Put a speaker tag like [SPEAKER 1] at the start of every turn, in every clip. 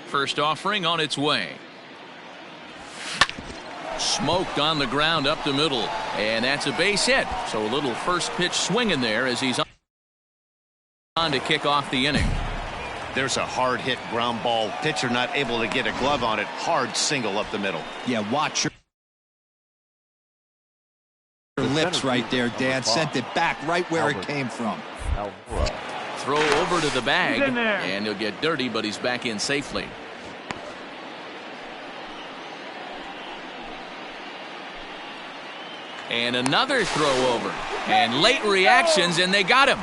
[SPEAKER 1] First offering on its way. Smoked on the ground up the middle, and that's a base hit. So a little first pitch swing in there as he's on to kick off the inning.
[SPEAKER 2] There's a hard hit ground ball. Pitcher not able to get a glove on it. Hard single up the middle.
[SPEAKER 3] Yeah, watch your lips right there, Dad. Sent it back right where it came from.
[SPEAKER 1] Throw over to the bag, and he'll get dirty, but he's back in safely. And another throw over. And late reactions, and they got him.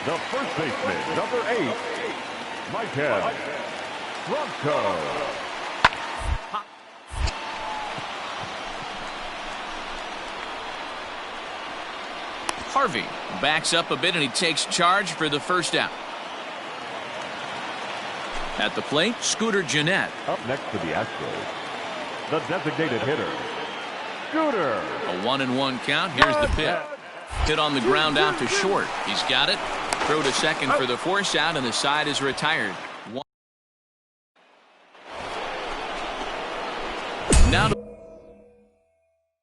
[SPEAKER 4] The first baseman, number 8, Michael Bronco.
[SPEAKER 1] Harvey backs up a bit, and he takes charge for the first out. At the plate, Scooter Gennett.
[SPEAKER 4] Up next for the Astros, the designated hitter, Scooter.
[SPEAKER 1] A 1-1 count. Here's the pitch. Hit on the ground out to short. He's got it. Throw to second for the force out, and the side is retired. Now to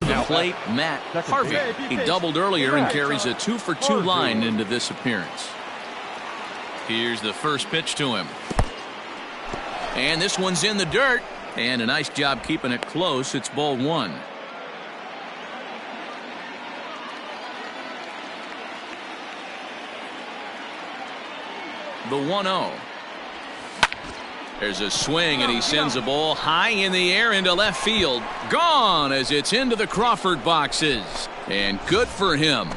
[SPEAKER 1] the plate, Matt Harvey. He doubled earlier and carries a 2-for-2 line into this appearance. Here's the first pitch to him. And this one's in the dirt. And a nice job keeping it close. It's ball 1. The 1-0. There's a swing, and he sends a ball high in the air into left field. Gone as it's into the Crawford boxes. And good for him.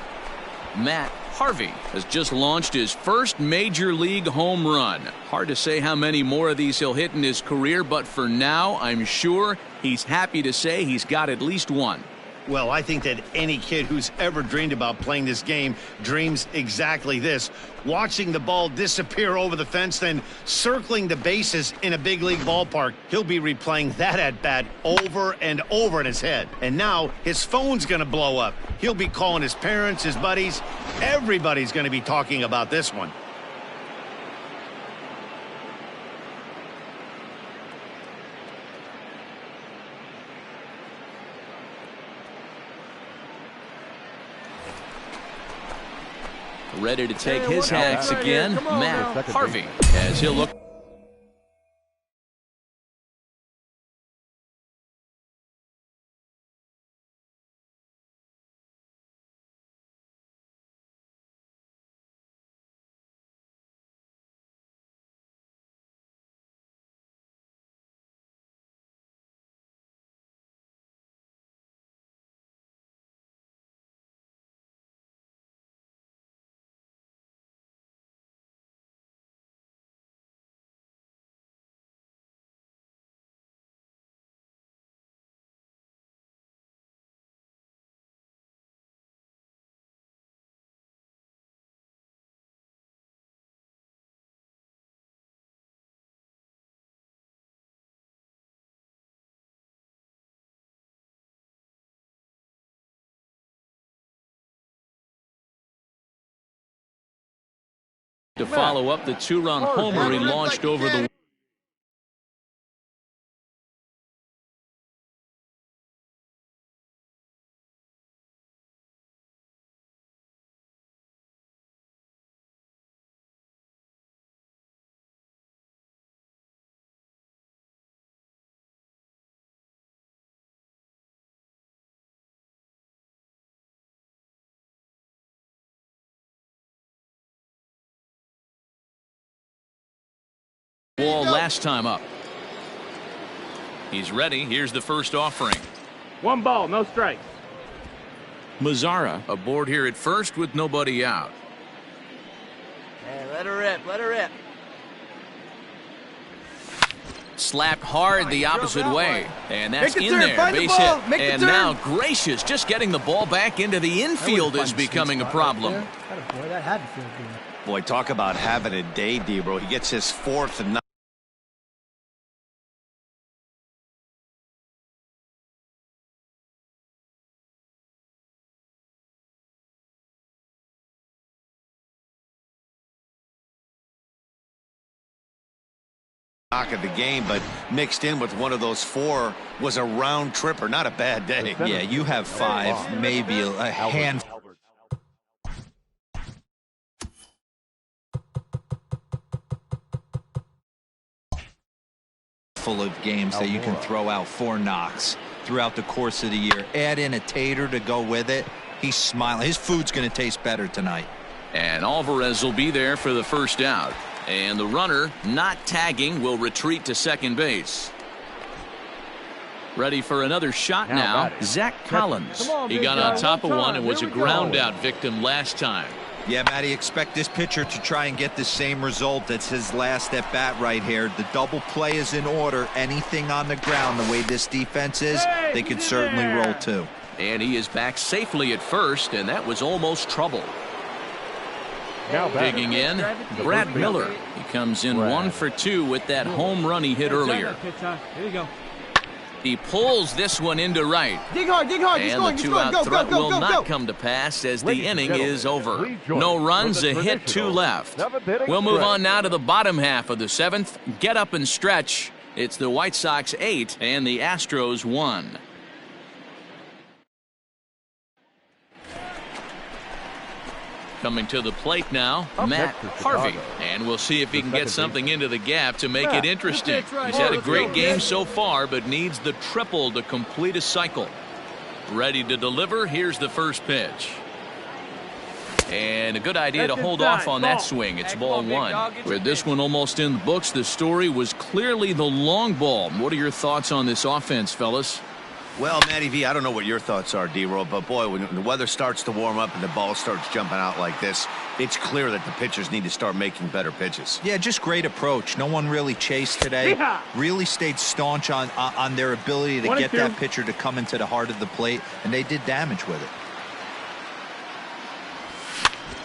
[SPEAKER 1] Matt Harvey has just launched his first major league home run. Hard to say how many more of these he'll hit in his career, but for now, I'm sure he's happy to say he's got at least one.
[SPEAKER 2] Well, I think that any kid who's ever dreamed about playing this game dreams exactly this. Watching the ball disappear over the fence, then circling the bases in a big league ballpark. He'll be replaying that at bat over and over in his head. And now his phone's going to blow up. He'll be calling his parents, his buddies. Everybody's going to be talking about this one.
[SPEAKER 1] Ready to take his hacks again, Matt Harvey, as he'll look. To follow up the 2-run homer he launched over the ball last time up. He's ready. Here's the first offering.
[SPEAKER 5] 1 ball, no strikes.
[SPEAKER 1] Mazzara aboard here at first with nobody out.
[SPEAKER 6] Hey, let her rip, let her rip.
[SPEAKER 1] Slapped hard the opposite way, and that's in there. Base hit. And now Gracious just getting the ball back into the infield is becoming a problem.
[SPEAKER 6] Boy, that had to feel good.
[SPEAKER 2] Boy, talk about having a day, Debro. He gets his 4th and knock of the game, but mixed in with one of those 4 was a round tripper. Not a bad day.
[SPEAKER 3] Yeah, you have 5, maybe a handful. Full of games that you can throw out 4 knocks throughout the course of the year. Add in a tater to go with it. He's smiling. His food's going to taste better tonight.
[SPEAKER 1] And Alvarez will be there for the first out. And the runner, not tagging, will retreat to second base. Ready for another shot now, Zach Collins. He got on top of one and was a ground out victim last time.
[SPEAKER 3] Yeah, Matty, expect this pitcher to try and get the same result. That's his last at bat right here. The double play is in order. Anything on the ground, the way this defense is, they could certainly roll too.
[SPEAKER 1] And he is back safely at first, and that was almost trouble. Digging in, Brad Miller. He comes in 1 for 2 with that home run he hit earlier.
[SPEAKER 6] Here you go.
[SPEAKER 1] He pulls this one into right.
[SPEAKER 6] Dig hard, dig hard.
[SPEAKER 1] And the 2-out threat will not come to pass as the inning is over. No runs, a hit, 2 left. We'll move on now to the bottom half of the 7th. Get up and stretch. It's the White Sox 8 and the Astros 1. Coming to the plate now, Matt Harvey. And we'll see if he can get something into the gap to make it interesting. He's had a great game so far, but needs the triple to complete a cycle. Ready to deliver. Here's the first pitch. And a good idea to hold off on that swing. It's ball 1. With this one almost in the books, the story was clearly the long ball. What are your thoughts on this offense, fellas?
[SPEAKER 2] Well, Matty V, I don't know what your thoughts are, D-Roll, but boy, when the weather starts to warm up and the ball starts jumping out like this, it's clear that the pitchers need to start making better pitches.
[SPEAKER 3] Yeah, just great approach. No one really chased today. Really stayed staunch on their ability to get that pitcher to come into the heart of the plate, and they did damage with it.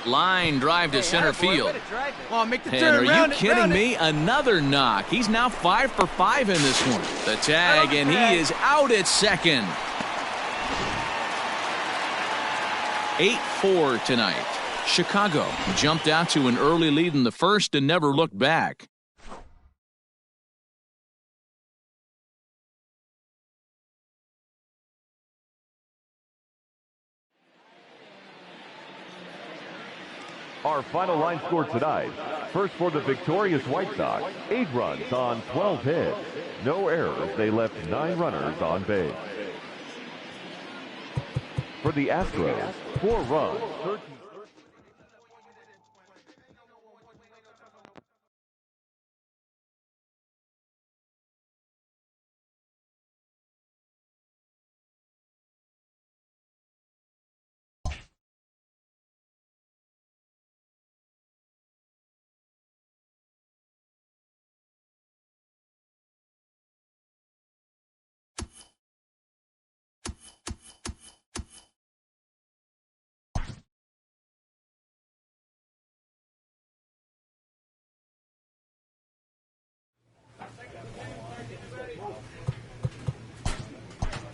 [SPEAKER 1] Line drive to center field.
[SPEAKER 6] Oh, make the
[SPEAKER 1] And
[SPEAKER 6] turn.
[SPEAKER 1] are you kidding me? Another knock. He's now 5 for 5 in this one. The tag, and he is out at second. 8-4 tonight. Chicago jumped out to an early lead in the first and never looked back.
[SPEAKER 4] Our final line score tonight. First for the victorious White Sox, 8 runs on 12 hits. No errors. They left 9 runners on base. For the Astros, 4 runs. 13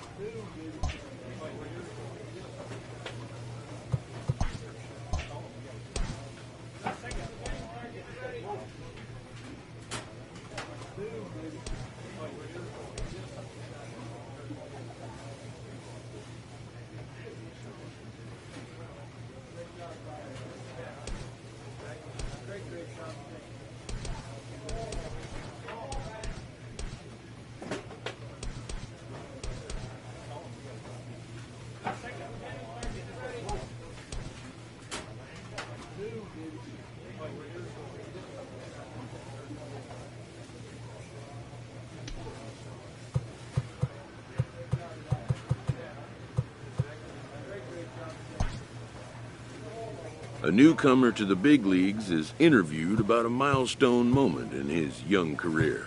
[SPEAKER 7] A newcomer to the big leagues is interviewed about a milestone moment in his young career.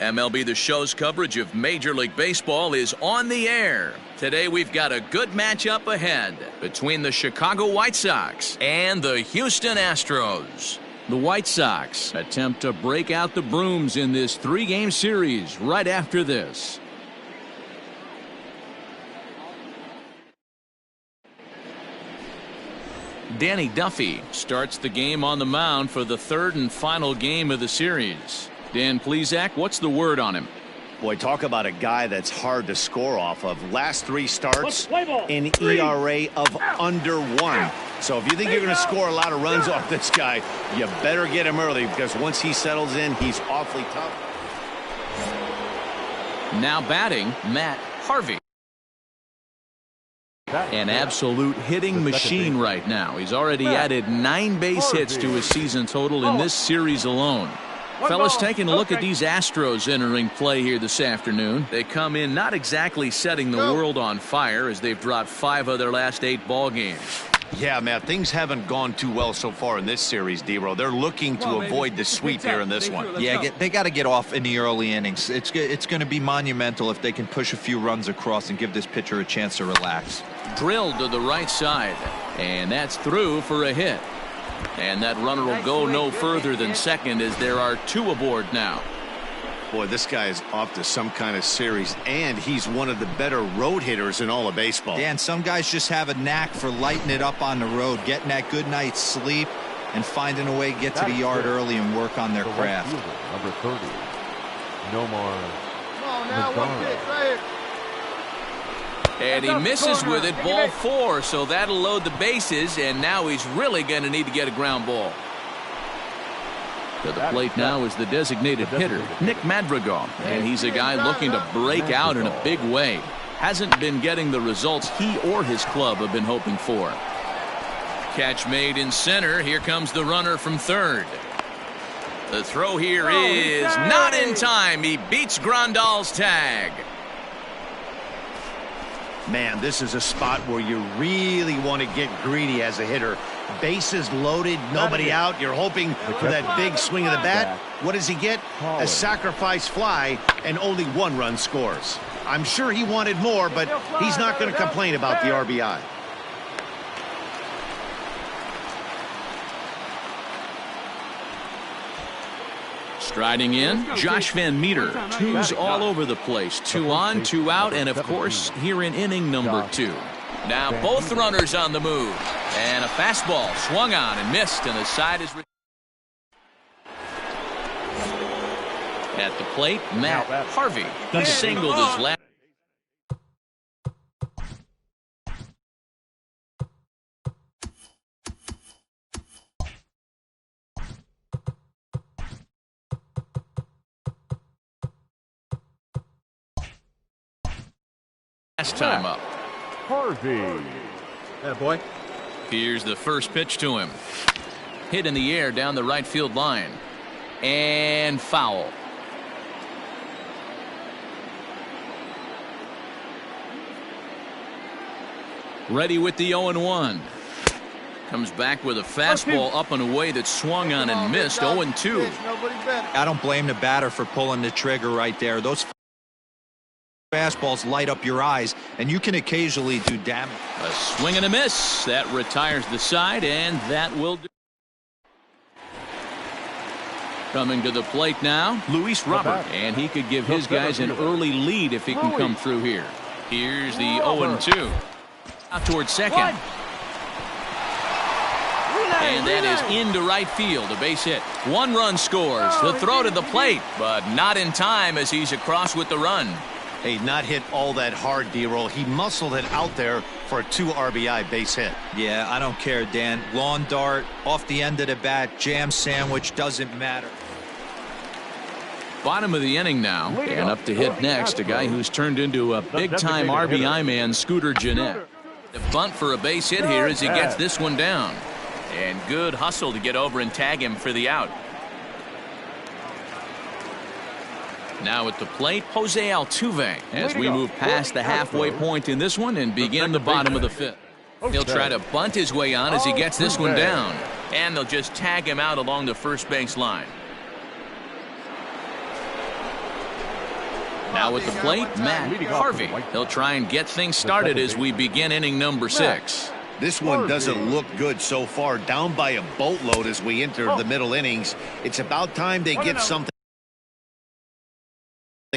[SPEAKER 1] MLB The Show's coverage of Major League Baseball is on the air. Today we've got a good matchup ahead between the Chicago White Sox and the Houston Astros. The White Sox attempt to break out the brooms in this three-game series right after this. Danny Duffy starts the game on the mound for the third and final game of the series. Dan Plesac, what's the word on him?
[SPEAKER 2] Boy, talk about a guy that's hard to score off of. Last three starts, an ERA of under 1. So if you think you're going to score a lot of runs off this guy, you better get him early, because once he settles in, he's awfully tough.
[SPEAKER 1] Now batting, Matt Harvey. An absolute hitting machine right now. He's already added 9 base hits to his season total in this series alone. Fellas, taking a look at these Astros entering play here this afternoon. They come in not exactly setting the world on fire, as they've dropped 5 of their last 8 ball games.
[SPEAKER 2] Yeah, Matt, things haven't gone too well so far in this series, D-Row. They're looking to avoid the sweep here in this one.
[SPEAKER 3] Yeah, they got to get off in the early innings. It's going to be monumental if they can push a few runs across and give this pitcher a chance to relax.
[SPEAKER 1] Drilled to the right side, and that's through for a hit. And that runner will go no further than second, as there are 2 aboard now.
[SPEAKER 2] Boy, this guy is off to some kind of series, and he's one of the better road hitters in all of baseball.
[SPEAKER 3] Dan, some guys just have a knack for lighting it up on the road, getting that good night's sleep, and finding a way to get to the yard early and work on their craft.
[SPEAKER 4] Number 30, Nomar.
[SPEAKER 6] Come on now, one pitch right here.
[SPEAKER 1] And he misses with it, ball 4, so that'll load the bases, and now he's really going to need to get a ground ball. To the plate now is the designated hitter, Nick Madrigal, and he's a guy looking to break out in a big way. Hasn't been getting the results he or his club have been hoping for. Catch made in center. Here comes the runner from third. The throw here is not in time. He beats Grandal's tag.
[SPEAKER 2] Man, this is a spot where you really want to get greedy as a hitter. Bases loaded, nobody out. You're hoping for that big swing of the bat. What does he get? A sacrifice fly, and only 1 run scores. I'm sure he wanted more, but he's not going to complain about the RBI.
[SPEAKER 1] Striding in, Josh Van Meter. 2s all over the place. 2 on, 2 out, and of course, here in inning number 2. Now both runners on the move. And a fastball swung on and missed, and the side is... At the plate, Matt Harvey. He singled his last... last time up.
[SPEAKER 4] Harvey.
[SPEAKER 6] That boy.
[SPEAKER 1] Here's the first pitch to him. Hit in the air down the right field line. And foul. Ready with the 0-1. Comes back with a fastball up and away that swung on and missed. 0-2.
[SPEAKER 3] I don't blame the batter for pulling the trigger right there. Those fastballs light up your eyes, and you can occasionally do damage.
[SPEAKER 1] A swing and a miss. That retires the side, and that will do. Coming to the plate now, Luis Robert, and he could give his guys an early lead if he can come through here. Here's the 0-2. Out towards second. And that is into right field, a base hit. 1 run scores. The throw to the plate, but not in time as he's across with the run.
[SPEAKER 2] Hey, not hit all that hard, D-Roll. He muscled it out there for a 2 RBI base hit.
[SPEAKER 3] Yeah, I don't care, Dan. Lawn dart, off the end of the bat, jam sandwich, doesn't matter.
[SPEAKER 1] Bottom of the inning now, and up to hit next, a guy who's turned into a big-time RBI man, Scooter Gennett. The bunt for a base hit here as he gets this one down. And good hustle to get over and tag him for the out. Now at the plate, Jose Altuve, as we move past the halfway point in this one and begin the bottom of the 5th. He'll try to bunt his way on as he gets this one down. And they'll just tag him out along the first base line. Now at the plate, Matt Harvey. He'll try and get things started as we begin inning number 6.
[SPEAKER 2] This one doesn't look good so far. Down by a boatload as we enter the middle innings. It's about time they get something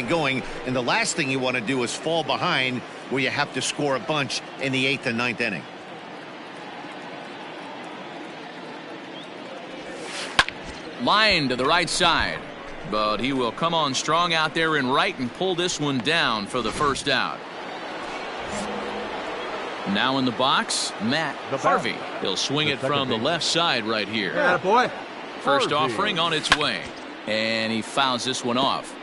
[SPEAKER 2] going, and the last thing you want to do is fall behind where you have to score a bunch in the 8th and 9th inning.
[SPEAKER 1] Line to the right side, but he will come on strong out there in right and pull this one down for the first out. Now in the box, Matt Harvey. He'll swing it from the left side right here.
[SPEAKER 6] Yeah, boy.
[SPEAKER 1] First offering on its way, and he fouls this one off.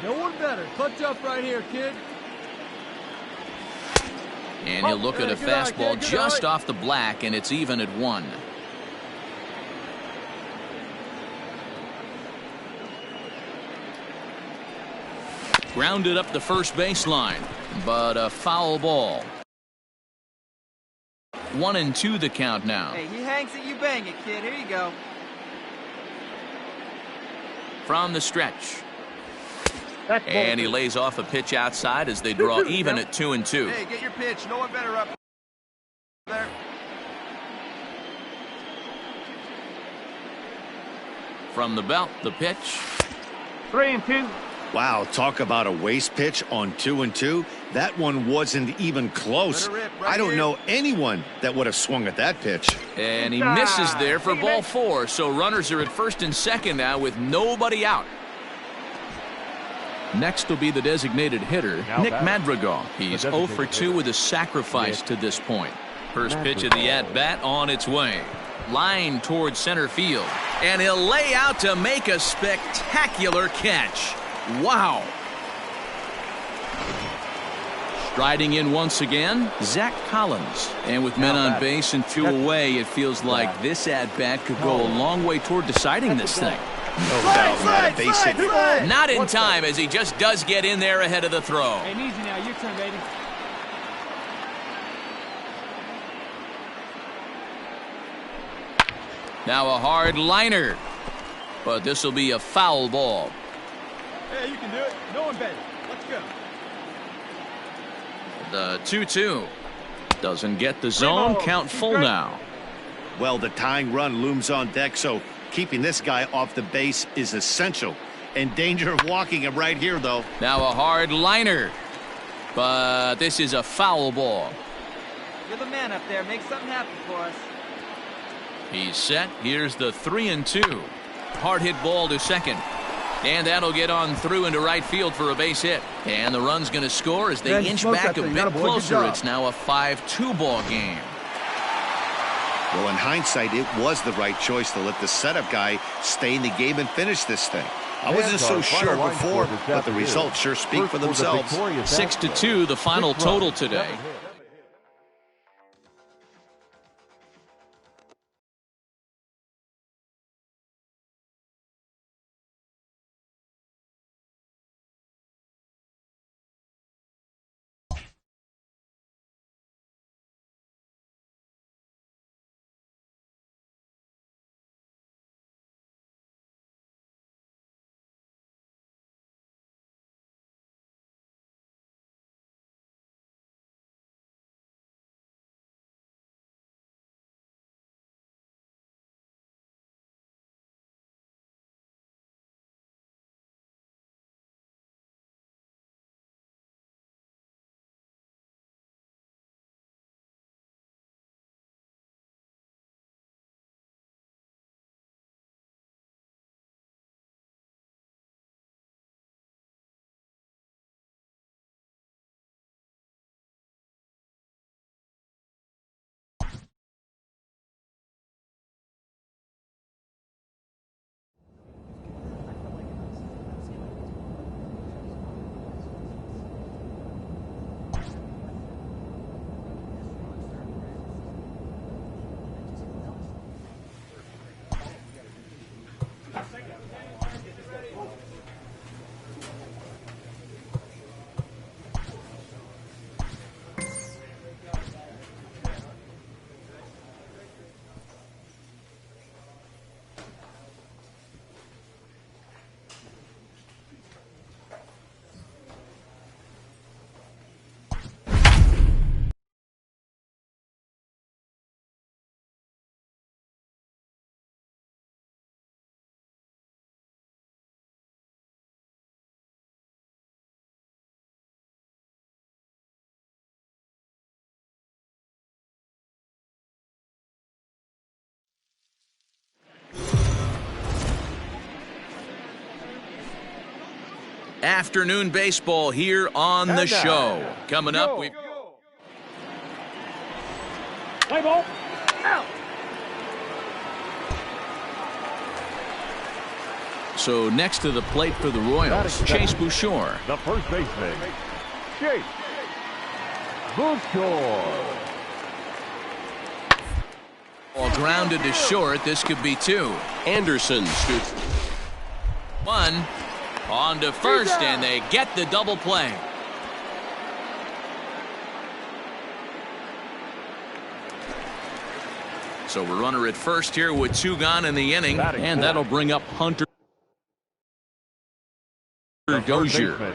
[SPEAKER 6] No one better. Clutch up right here, kid.
[SPEAKER 1] And he'll look at a fastball just off the black, and it's even at 1. Grounded up the first baseline, but a foul ball. 1-2 the count now.
[SPEAKER 8] Hey, he hangs it, you bang it, kid. Here you go.
[SPEAKER 1] From the stretch. And he lays off a pitch outside as they draw even at 2-2.
[SPEAKER 8] Hey, get your pitch. No one better up there.
[SPEAKER 1] From the belt, the pitch.
[SPEAKER 5] 3-2.
[SPEAKER 2] Wow, talk about a waste pitch on 2-2. That one wasn't even close. I don't know anyone that would have swung at that pitch.
[SPEAKER 1] And he misses there for ball 4. So runners are at first and second now with nobody out. Next will be the designated hitter, Nick Madrigal. He's 0 for 2 with a sacrifice to this point. First pitch of the at-bat on its way. Line towards center field. And he'll lay out to make a spectacular catch. Wow. Striding in once again, Zach Collins. And with men on base and 2 away, it feels like this at-bat could go a long way toward deciding this thing.
[SPEAKER 2] No doubt, not a base hit.
[SPEAKER 1] Not in time, as he just does get in there ahead of the throw.
[SPEAKER 5] Hey, easy now. Your turn, baby.
[SPEAKER 1] Now a hard liner. But this will be a foul ball.
[SPEAKER 6] Hey, you can do it. No one better. Let's go.
[SPEAKER 1] The 2-2. Doesn't get the zone. Count full now.
[SPEAKER 2] Well, the tying run looms on deck, so keeping this guy off the base is essential. In danger of walking him right here, though.
[SPEAKER 1] Now a hard liner. But this is a foul ball.
[SPEAKER 8] You're the man up there. Make something happen for us.
[SPEAKER 1] He's set. Here's the 3-2. Hard hit ball to second. And that'll get on through into right field for a base hit. And the run's going to score as they inch back a bit closer. It's now a 5-2 ball game.
[SPEAKER 2] Well, in hindsight, it was the right choice to let the setup guy stay in the game and finish this thing. I wasn't so sure before, but the results sure speak for themselves.
[SPEAKER 1] 6-2 the final total today. Afternoon baseball here on the show. Coming up, we
[SPEAKER 5] Play ball. Out.
[SPEAKER 1] So next to the plate for the Royals, Chase Bouchard.
[SPEAKER 4] The first baseman, Chase Bouchard.
[SPEAKER 1] Ball grounded to short. This could be two. Anderson scoots one on to first, and they get the double play. So we're runner at first here with two gone in the inning, and that'll bring up Hunter Dozier.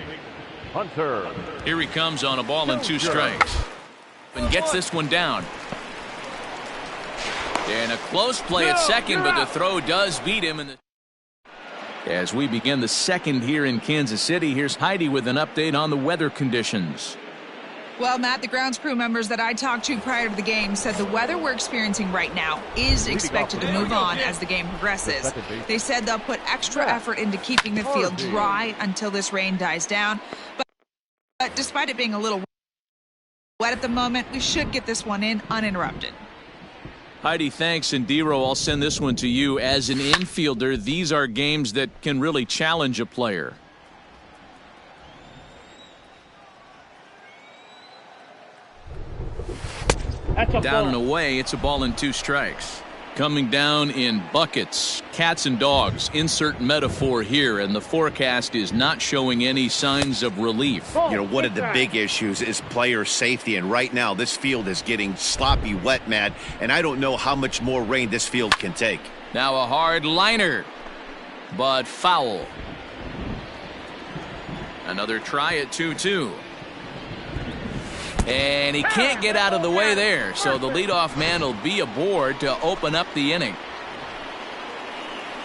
[SPEAKER 4] Hunter.
[SPEAKER 1] Here he comes on a ball and 2 strikes. And gets this one down. And a close play at second, but the throw does beat him. As we begin the second here in Kansas City, here's Heidi with an update on the weather conditions.
[SPEAKER 9] Well, Matt, the grounds crew members that I talked to prior to the game said the weather we're experiencing right now is expected to move on as the game progresses. They said they'll put extra effort into keeping the field dry until this rain dies down. But despite it being a little wet at the moment, we should get this one in uninterrupted.
[SPEAKER 1] Heidi, thanks. And Dero, I'll send this one to you. As an infielder, these are games that can really challenge a player. Down and away, it's a ball and 2 strikes. Coming down in buckets, cats and dogs, insert metaphor here, and the forecast is not showing any signs of relief.
[SPEAKER 2] You know, one of the big issues is player safety, and right now this field is getting sloppy wet, Matt, and I don't know how much more rain this field can take.
[SPEAKER 1] Now a hard liner, but foul. Another try at 2-2. And he can't get out of the way there, so the leadoff man will be aboard to open up the inning.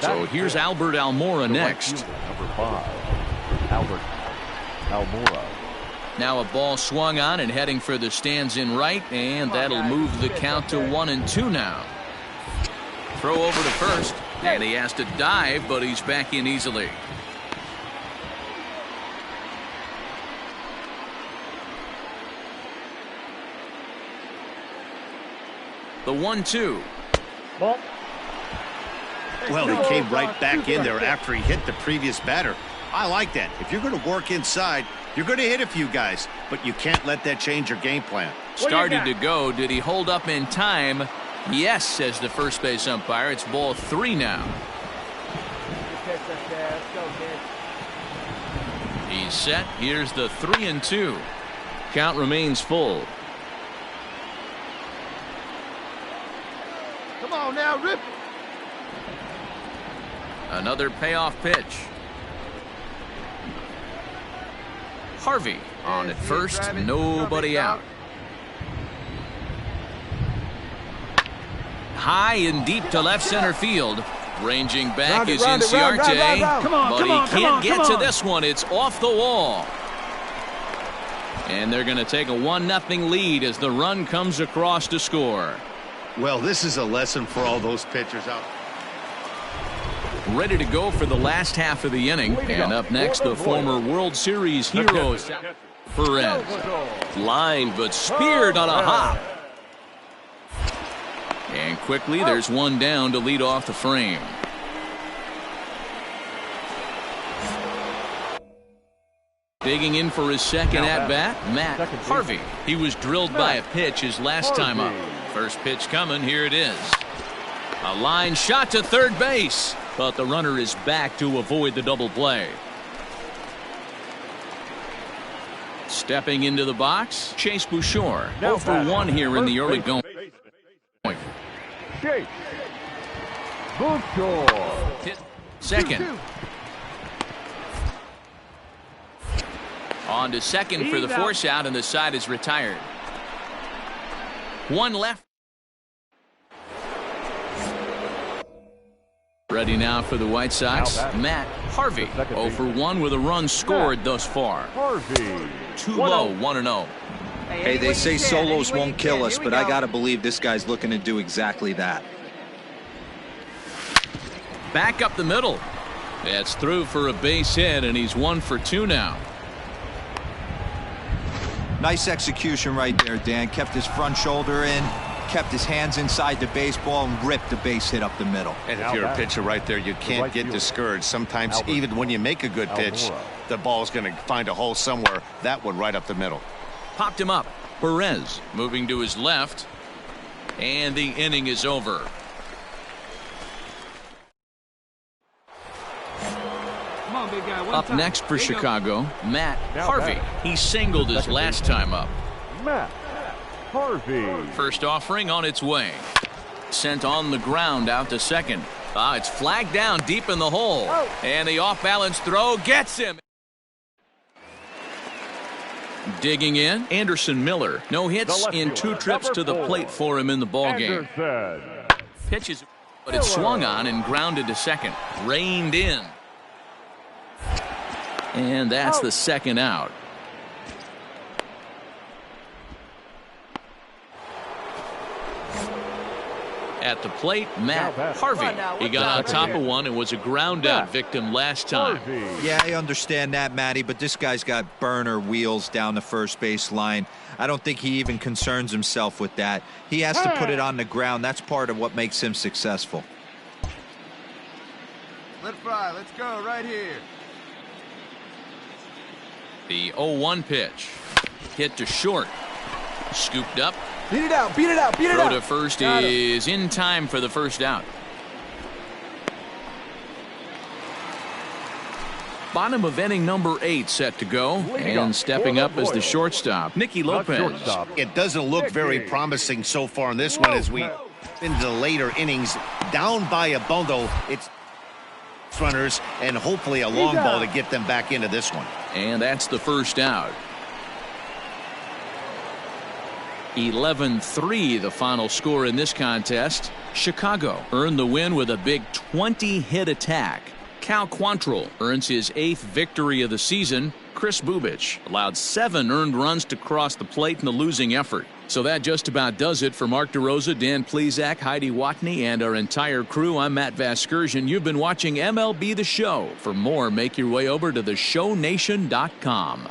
[SPEAKER 1] So here's Albert Almora next.
[SPEAKER 4] Number 5, Albert Almora.
[SPEAKER 1] Now a ball swung on and heading for the stands in right, and that'll move the count to 1-2 now. Throw over to first, and he has to dive, but he's back in easily. The 1-2.
[SPEAKER 2] Well, he came right back in there after he hit the previous batter. I like that. If you're going to work inside, you're going to hit a few guys, but you can't let that change your game plan.
[SPEAKER 1] Started to go. Did he hold up in time? Yes, says the first base umpire. It's ball 3 now. He's set. Here's the 3-2. Count remains full.
[SPEAKER 6] Come on now, rip it.
[SPEAKER 1] Another payoff pitch. Harvey on at first, nobody out. High and deep to left center field. Ranging back is Inciarte, but he can't get to this one. It's off the wall. And they're going to take a 1-0 lead as the run comes across to score.
[SPEAKER 2] Well, this is a lesson for all those pitchers out.
[SPEAKER 1] Ready to go for the last half of the inning. And up next, the former World Series hero, Perez. Lined but speared on a hop. And quickly, there's one down to lead off the frame. Digging in for his second at-bat, Matt Harvey. He was drilled by a pitch his last time up. First pitch coming, here it is. A line shot to third base, but the runner is back to avoid the double play. Stepping into the box, Chase Bouchard. 0 for 1 here in the early going.
[SPEAKER 4] Chase Bouchard.
[SPEAKER 1] Hit second. On to second for the force out, and the side is retired. One left. Ready now for the White Sox, Matt Harvey. 0 for 1 with a run scored thus far.
[SPEAKER 4] Harvey.
[SPEAKER 1] Too low, 1-0.
[SPEAKER 3] Hey, they say solos won't kill us, but I got to believe this guy's looking to do exactly that.
[SPEAKER 1] Back up the middle. That's through for a base hit, and he's 1 for 2 now.
[SPEAKER 3] Nice execution right there, Dan. Kept his front shoulder in, kept his hands inside the baseball, and ripped the base hit up the middle.
[SPEAKER 2] And if you're a pitcher right there, you can't get discouraged. Sometimes even when you make a good pitch, the ball's going to find a hole somewhere. That one right up the middle.
[SPEAKER 1] Popped him up. Perez moving to his left, and the inning is over.
[SPEAKER 6] Come on, big guy.
[SPEAKER 1] Up next for Chicago, Matt Harvey. He singled his last time up.
[SPEAKER 4] Matt Harvey.
[SPEAKER 1] First offering on its way. Sent on the ground out to second. It's flagged down deep in the hole. And the off-balance throw gets him. Digging in, Anderson Miller. No hits in 2 trips to the plate for him in the ballgame. Pitches, but it swung on and grounded to second. Reined in. And that's the second out. At the plate, Matt Harvey. He got on top of one and was a ground out victim last time.
[SPEAKER 3] Yeah, I understand that, Matty, but this guy's got burner wheels down the first base line. I don't think he even concerns himself with that. He has to put it on the ground. That's part of what makes him successful.
[SPEAKER 8] Let fly. Let's go right here.
[SPEAKER 1] The 0-1 pitch. Hit to short. Scooped up.
[SPEAKER 6] Beat it out. Beat it out. Beat it out.
[SPEAKER 1] Throw to first is in time for the first out. Bottom of inning number 8 set to go. And stepping up as the shortstop, Nicky Lopez.
[SPEAKER 2] It doesn't look very promising so far in this one as we into the later innings. Down by a bundle. It's runners and hopefully a long ball to get them back into this one.
[SPEAKER 1] And that's the first out. 11-3 the final score in this contest. Chicago earned the win with a big 20-hit attack. Cal Quantrill earns his 8th victory of the season. Chris Bubich allowed 7 earned runs to cross the plate in the losing effort. So that just about does it for Mark DeRosa, Dan Plesac, Heidi Watney, and our entire crew. I'm Matt Vasgersian. You've been watching MLB The Show. For more, make your way over to theshownation.com.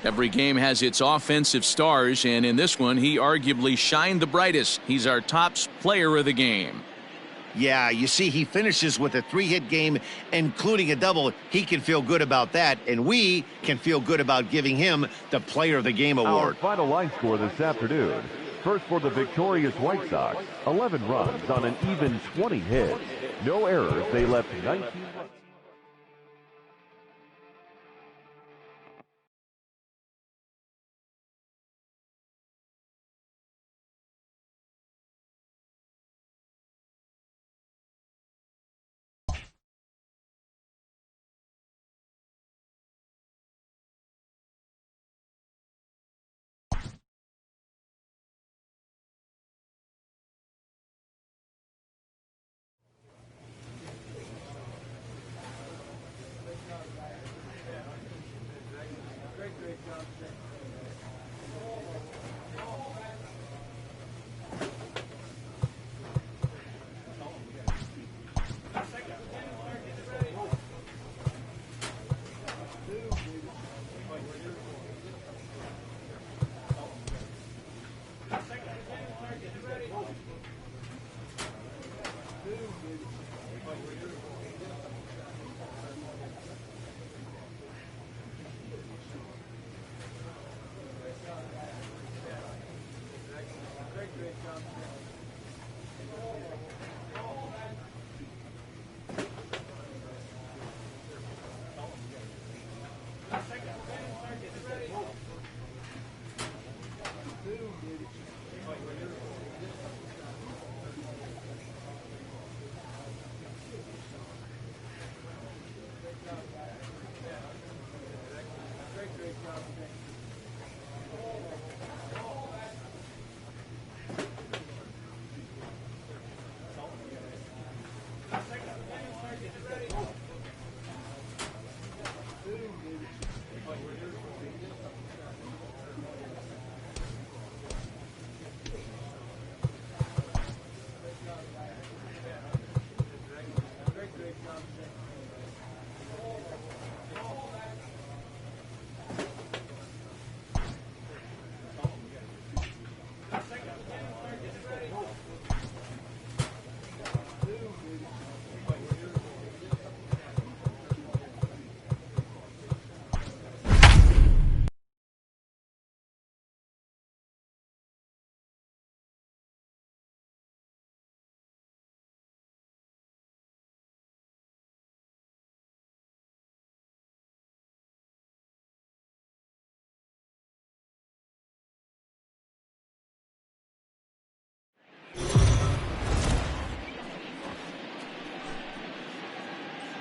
[SPEAKER 1] Every game has its offensive stars, and in this one, he arguably shined the brightest. He's our top player of the game.
[SPEAKER 2] Yeah, you see, he finishes with a 3-hit game, including a double. He can feel good about that, and we can feel good about giving him the Player of the Game award.
[SPEAKER 4] Our final line score this afternoon. First for the victorious White Sox, 11 runs on an even 20 hits. No errors. They left 19 runs.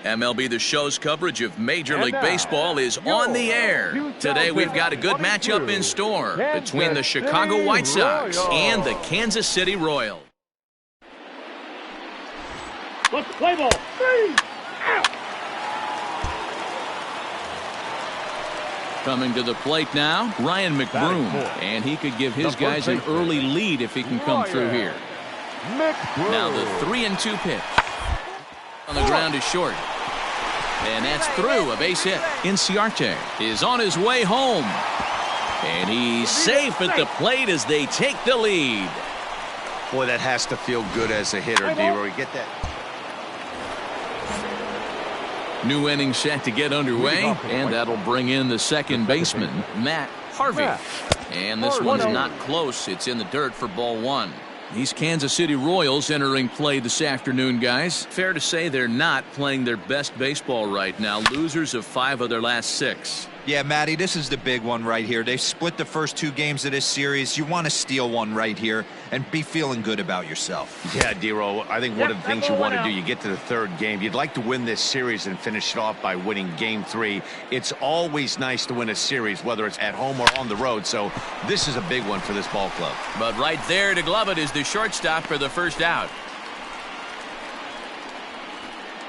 [SPEAKER 1] MLB The Show's coverage of Major League Baseball is on the air. Today we've got a good matchup in store between the Chicago White Sox and the Kansas City Royals.
[SPEAKER 5] Let's play ball. 3 out.
[SPEAKER 1] Coming to the plate now, Ryan McBroom, and he could give his guys an early lead if he can come through here. Now the 3-2 pitch. On the ground is short. And that's through, a base hit. Inciarte is on his way home. And he's safe at the plate as they take the lead.
[SPEAKER 2] Boy, that has to feel good as a hitter, D-Roy. Get that.
[SPEAKER 1] New inning set to get underway, and that'll bring in the second baseman, Matt Harvey. And this one's not close. It's in the dirt for ball 1. These Kansas City Royals entering play this afternoon, guys. Fair to say they're not playing their best baseball right now. Losers of 5 of their last 6.
[SPEAKER 3] Yeah, Matty, this is the big one right here. They've split the first 2 games of this series. You want to steal one right here and be feeling good about yourself.
[SPEAKER 2] Yeah, D-Roy, I think one of the things you want to do, you get to the 3rd game, you'd like to win this series and finish it off by winning game 3. It's always nice to win a series, whether it's at home or on the road, so this is a big one for this ball club.
[SPEAKER 1] But right there to glove it is the shortstop for the first out.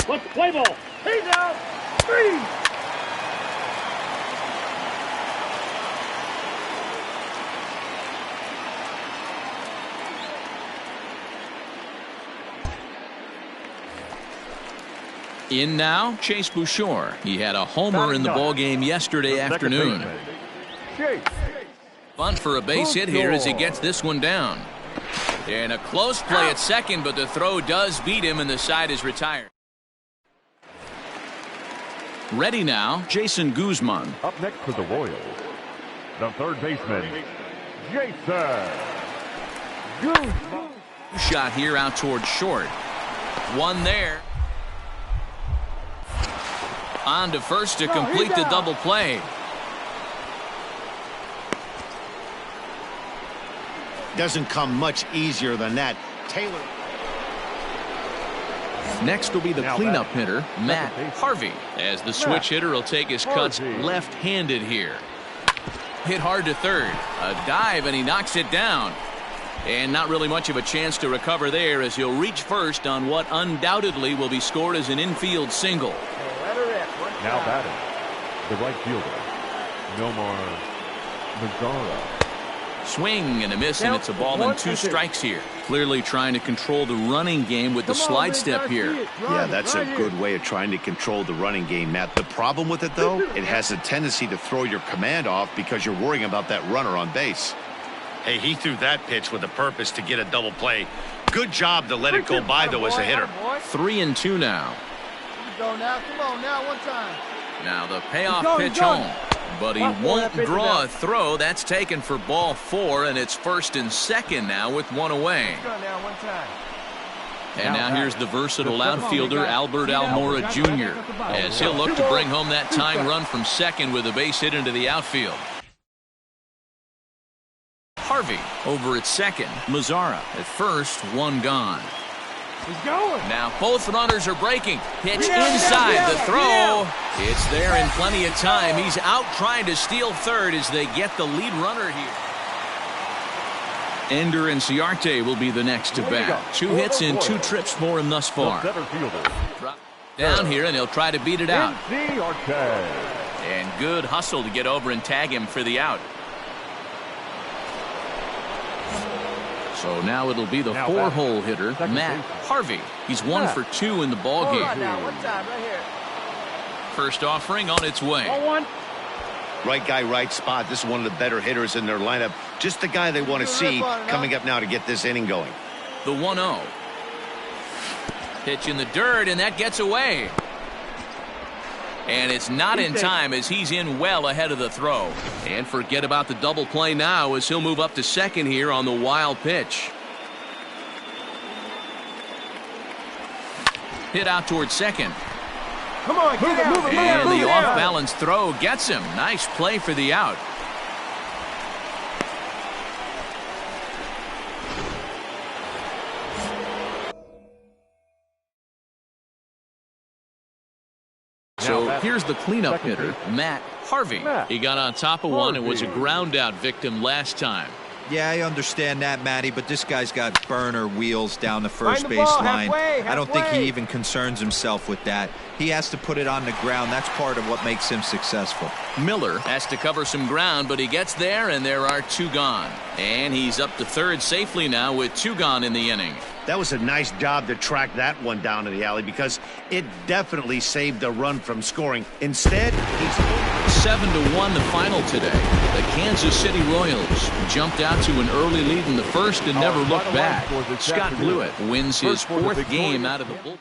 [SPEAKER 5] Let's play ball. He's out. 3.
[SPEAKER 1] In now, Chase Bouchard. He had a homer in the ballgame yesterday afternoon. Bunt for a base hit here as he gets this one down. And a close play at second, but the throw does beat him and the side is retired. Ready now, Jason Guzman.
[SPEAKER 4] Up next for the Royals, the 3rd baseman, Jason Guzman.
[SPEAKER 1] Shot here out toward short. One there. On to first to complete the double play.
[SPEAKER 2] Doesn't come much easier than that. Taylor.
[SPEAKER 1] Next will be the cleanup hitter, Matt Harvey, as the switch hitter will take his cuts left-handed here. Hit hard to third. A dive, and he knocks it down. And not really much of a chance to recover there as he'll reach first on what undoubtedly will be scored as an infield single.
[SPEAKER 4] Now batting, the right fielder, Nomar Mazara.
[SPEAKER 1] Swing and a miss, and it's a ball and 2 strikes here. Clearly trying to control the running game with the slide step here.
[SPEAKER 2] Yeah, that's a good way of trying to control the running game, Matt. The problem with it, though, it has a tendency to throw your command off because you're worrying about that runner on base. Hey, he threw that pitch with a purpose to get a double play. Good job to let it go by, though, as a hitter.
[SPEAKER 1] 3-2 now.
[SPEAKER 8] Go now, come on now, one time.
[SPEAKER 1] Now the payoff pitch home, but he won't draw a throw. That's taken for ball 4, and it's 1st and 2nd now with 1 away.
[SPEAKER 8] Go now, one time.
[SPEAKER 1] And now here's the versatile outfielder Albert Almora Jr. as he'll look to bring home that tying run from second with a base hit into the outfield. Harvey over at second. Mazara at first, 1 gone.
[SPEAKER 5] He's going.
[SPEAKER 1] Now both runners are breaking. Pitch inside. The throw. It's there in plenty of time. He's out trying to steal third as they get the lead runner here. Ender Inciarte will be the next to bat. 2 hits and 2 trips for him thus far. Down here, and he'll try to beat it out. And good hustle to get over and tag him for the out. So now it'll be the 4-hole hitter, Matt Harvey. He's 1 for 2 in the ballgame. First offering on its way.
[SPEAKER 2] Right guy, right spot. This is one of the better hitters in their lineup. Just the guy they want to see coming up now to get this inning going.
[SPEAKER 1] The 1-0. Pitch in the dirt, and that gets away. And it's not in time as he's in well ahead of the throw. And forget about the double play now as he'll move up to second here on the wild pitch. Hit out towards second.
[SPEAKER 5] Come on, get out.
[SPEAKER 1] And the off-balance throw gets him. Nice play for the out. here's the cleanup hitter, Matt Harvey. He got on top of one and was a ground out victim last time.
[SPEAKER 3] Yeah, I understand that, Matty, but this guy's got burner wheels down the first base line. I don't think he even concerns himself with that. He has to put it on the ground. That's part of what makes him successful.
[SPEAKER 1] Miller has to cover some ground, but he gets there, and there are 2 gone. And he's up to third safely now with 2 gone in the inning.
[SPEAKER 2] That was a nice job to track that one down to the alley because it definitely saved a run from scoring. Instead, he's
[SPEAKER 1] 7-1 the final today. The Kansas City Royals jumped out to an early lead in the first and never looked back. Scott Blewett wins his 4th game out of the bullpen.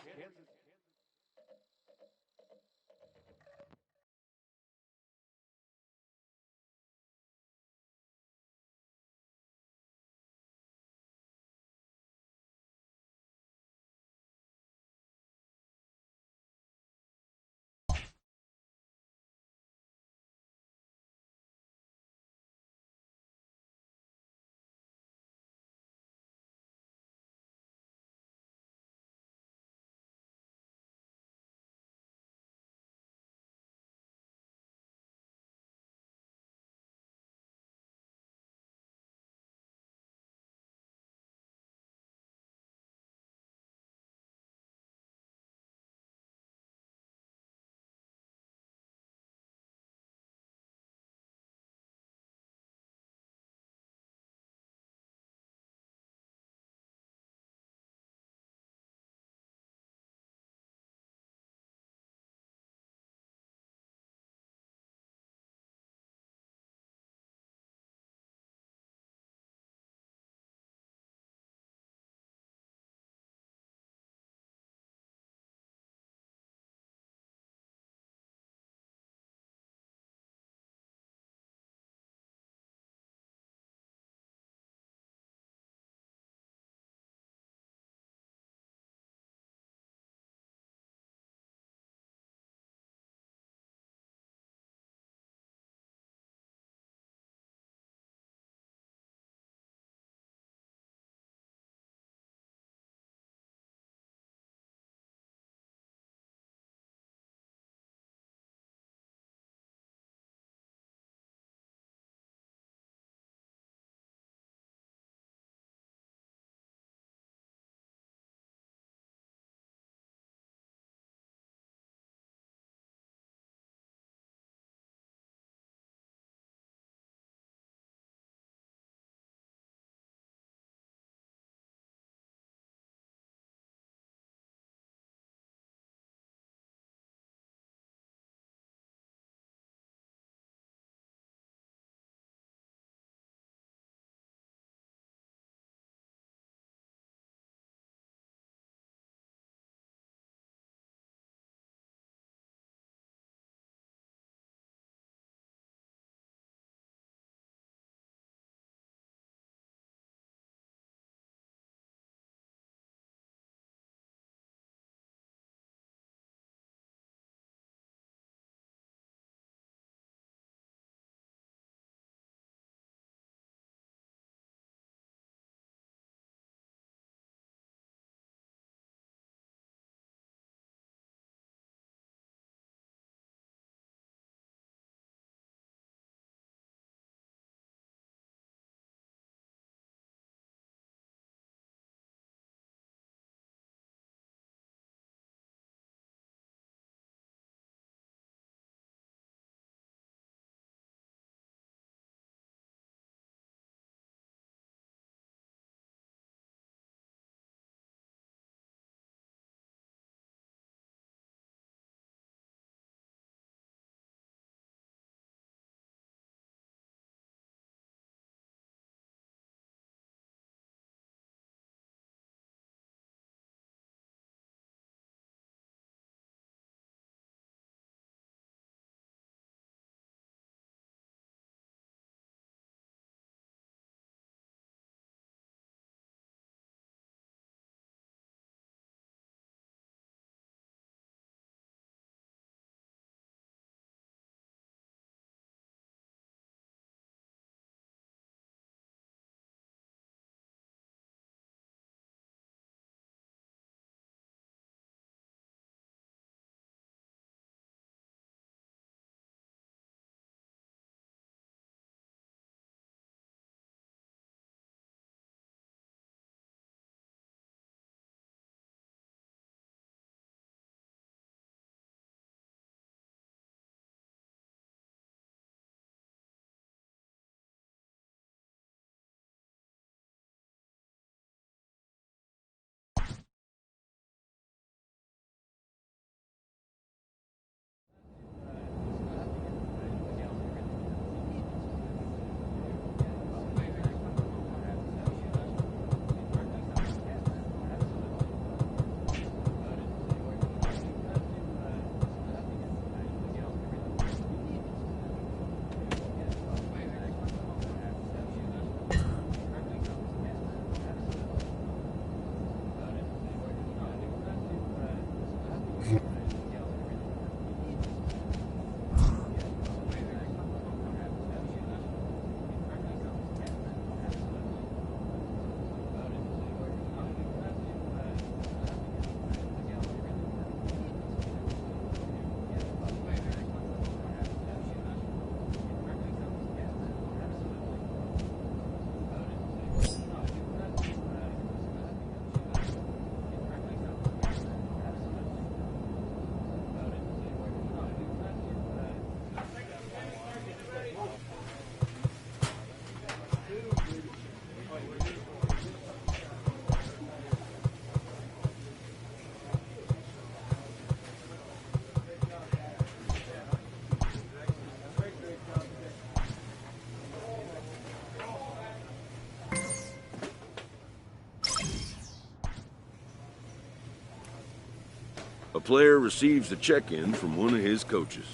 [SPEAKER 7] A player receives a check-in from one of his coaches.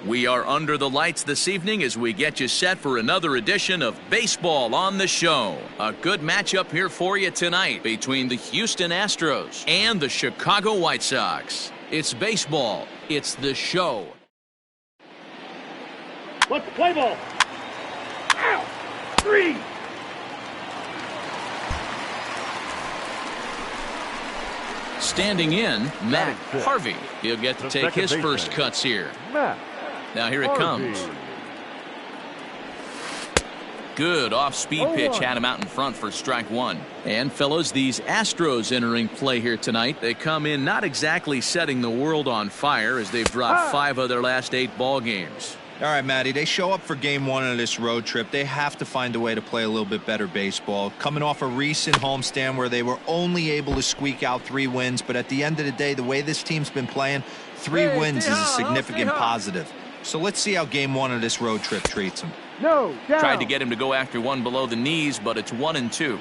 [SPEAKER 1] We are under the lights this evening as we get you set for another edition of Baseball on the Show. A good matchup here for you tonight between the Houston Astros and the Chicago White Sox. It's baseball. It's the show.
[SPEAKER 5] Let's play ball. Out. 3.
[SPEAKER 1] Standing in, Matt Harvey. He'll get to take his first cuts here. Now here it comes. Good off-speed pitch had him out in front for strike one. And fellas, these Astros entering play here tonight. They come in not exactly setting the world on fire as they've dropped 5 of their last 8 ball games.
[SPEAKER 3] All right, Matty, they show up for game 1 of this road trip. They have to find a way to play a little bit better baseball. Coming off a recent homestand where they were only able to squeak out 3 wins. But at the end of the day, the way this team's been playing, 3 wins is a significant positive. So let's see how game 1 of this road trip treats him.
[SPEAKER 5] No, down.
[SPEAKER 1] Tried to get him to go after one below the knees, but it's 1-2.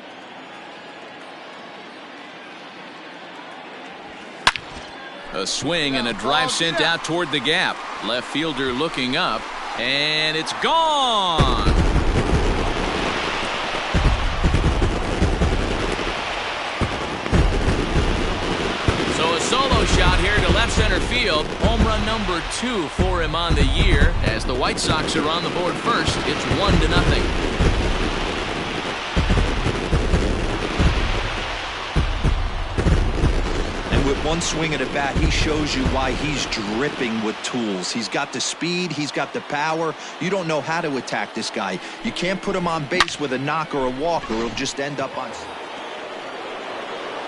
[SPEAKER 1] A swing and a drive sent out toward the gap. Left fielder looking up, and it's gone. So a solo shot here to left center field. Home run number 2 for him on the year. As the White Sox are on the board first, it's 1-0.
[SPEAKER 3] one swing at a bat, he shows you why he's dripping with tools. He's got the speed, he's got the power. You don't know how to attack this guy. You can't put him on base with a knock or a walk, or he'll just end up on.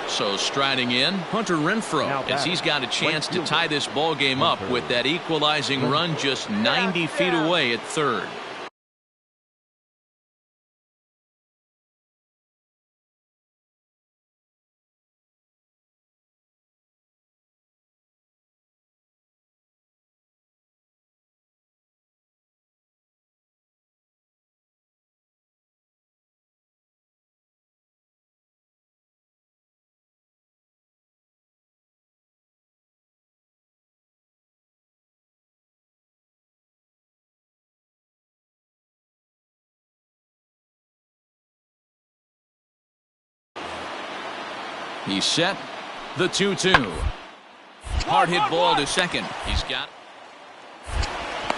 [SPEAKER 1] So striding in, Hunter Renfroe, as he's got a chance to tie this ball game up with that equalizing run just 90 feet away at third. He's set. The 2-2. Hard hit ball to second. He's got.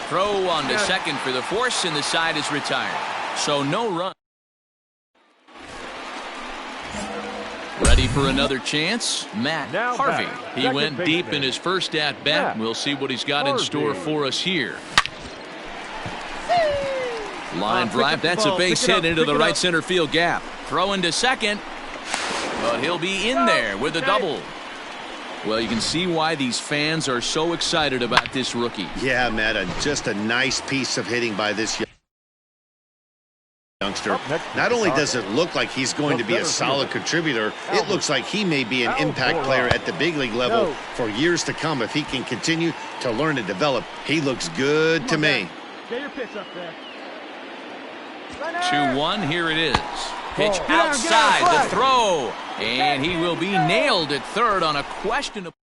[SPEAKER 1] Throw on to second for the force, and the side is retired. So no run. Ready for another chance? Matt Harvey. He went deep in his first at bat. We'll see what he's got in store for us here. Line drive. That's a base hit into the right center field gap. Throw into second. But he'll be in there with a double. Well, you can see why these fans are so excited about this rookie.
[SPEAKER 2] Yeah, Matt, just a nice piece of hitting by this youngster. Not only does it look like he's going to be a solid contributor, it looks like he may be an impact player at the big league level for years to come if he can continue to learn and develop. He looks good to me.
[SPEAKER 5] Get your pitch up there.
[SPEAKER 1] 2-1, here it is. Pitch outside, the throw, and he will be nailed at third on a questionable.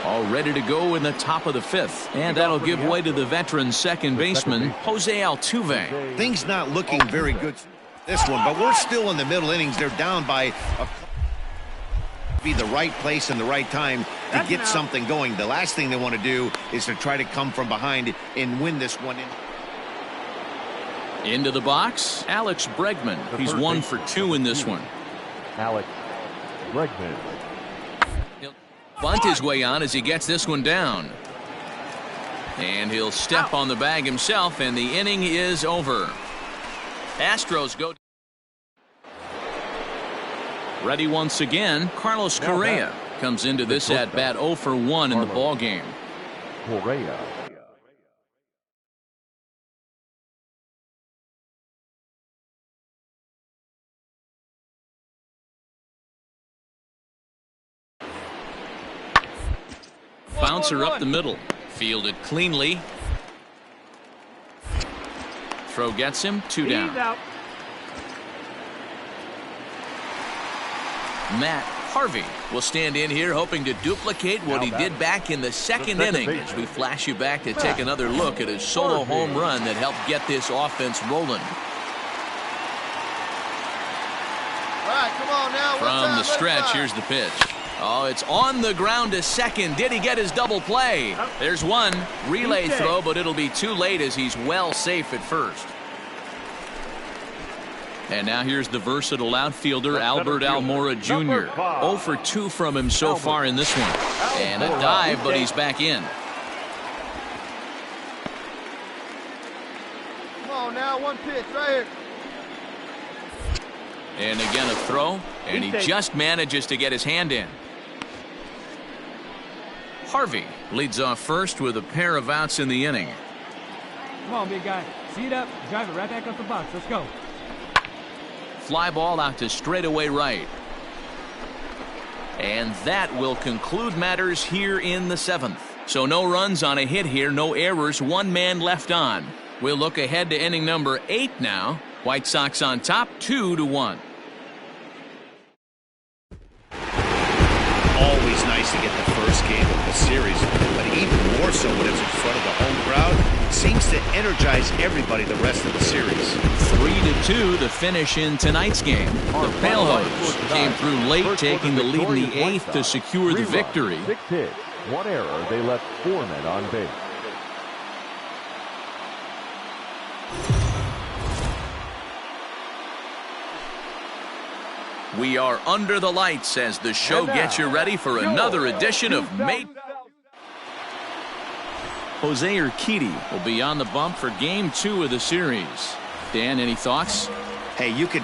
[SPEAKER 1] All ready to go in the top of the fifth, and that'll give way to the veteran second baseman, Jose Altuve.
[SPEAKER 2] Things not looking very good this one, but we're still in the middle innings. They're down by be the right place and the right time to get something going. The last thing they want to do is to try to come from behind and win this one.
[SPEAKER 1] Into the box, Alex Bregman. He's 1 for 2 in this one.
[SPEAKER 4] Alex Bregman.
[SPEAKER 1] He'll bunt his way on as he gets this one down. And he'll step on the bag himself, and the inning is over. Astros go. Ready once again, Carlos Correa comes into this at-bat 0 for 1 in the ball game.
[SPEAKER 4] Correa.
[SPEAKER 1] Bouncer up the middle. Fielded cleanly. Throw gets him. 2 down. Matt Harvey will stand in here hoping to duplicate what he did back in the second inning as we flash you back to take another look at his solo home run that helped get this offense rolling.
[SPEAKER 8] All right, come on now.
[SPEAKER 1] From the stretch, here's the pitch. Oh, it's on the ground to second. Did he get his double play? There's one. Relay throw, but it'll be too late as he's well safe at first. And now here's the versatile outfielder, Albert Almora Jr. 0 for 2 from him so far in this one. And a dive, but he's back in.
[SPEAKER 8] Come on now, one pitch right here.
[SPEAKER 1] And again a throw, and he just manages to get his hand in. Harvey leads off first with a pair of outs in the inning.
[SPEAKER 6] Come on, big guy. See it up. Drive it right back up the box. Let's go.
[SPEAKER 1] Fly ball out to straightaway right. And that will conclude matters here in the 7th. So no runs on a hit here, no errors, 1 man left on. We'll look ahead to inning number 8 now. White Sox on top, 2-1.
[SPEAKER 2] Always nice to get the first game of the series, but even more so when it's in front of the home crowd. Seems to energize everybody the rest of the series.
[SPEAKER 1] 3-2 the finish in tonight's game. The Palehogs came through late, taking the lead in the 8th to secure the victory.
[SPEAKER 4] 6 hits, 1 error. They left 4 men on base.
[SPEAKER 1] We are under the lights as the show gets you ready for another edition of Jose Urquidy will be on the bump for Game 2 of the series. Dan, any thoughts?
[SPEAKER 2] Hey, you could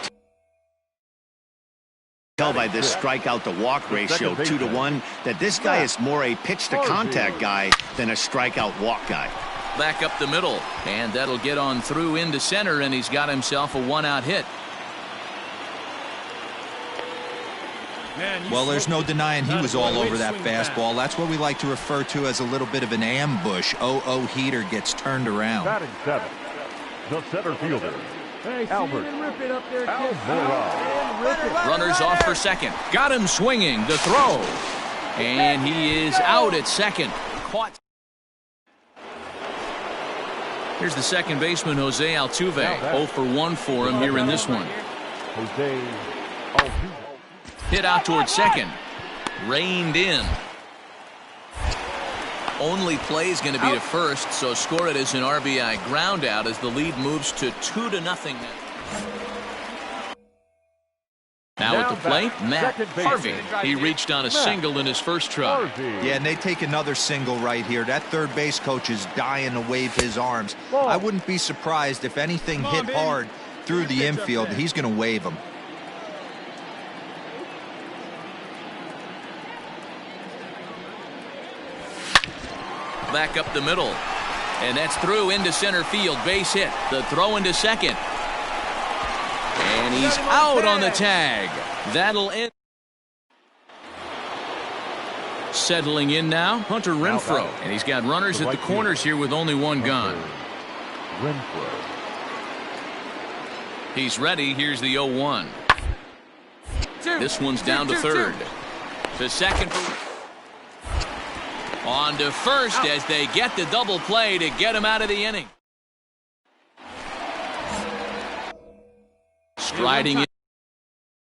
[SPEAKER 2] tell by this strikeout to walk ratio 2-1 that this guy is more a pitch to contact guy than a strikeout walk guy.
[SPEAKER 1] Back up the middle, and that'll get on through into center, and he's got himself a 1-out hit.
[SPEAKER 3] Well, there's no denying he was all over that fastball. That's what we like to refer to as a little bit of an ambush. Oh, heater gets turned around.
[SPEAKER 4] Batting 7, the center fielder, Albert.
[SPEAKER 1] Runners off for second. Got him swinging. The throw. And he is out at second. Caught. Here's the second baseman, Jose Altuve. 0 for 1 for him here in this one.
[SPEAKER 4] Jose Altuve.
[SPEAKER 1] Hit out towards second. Reined in. Only play is going to be to first, so score it as an RBI ground out as the lead moves to 2-0. Now at the plate, Matt Harvey. He reached on a single in his first try.
[SPEAKER 3] Yeah, and they take another single right here. That third base coach is dying to wave his arms. I wouldn't be surprised if anything hit hard through the infield. He's going to wave them.
[SPEAKER 1] Back up the middle, and that's through into center field. Base hit. The throw into second, and he's out on the tag. That'll end. Settling in now, Hunter Renfroe, and he's got runners at the corners here with only one gone. He's ready. Here's the 0-1. This one's down to third. To second. On to first as they get the double play to get him out of the inning. Striding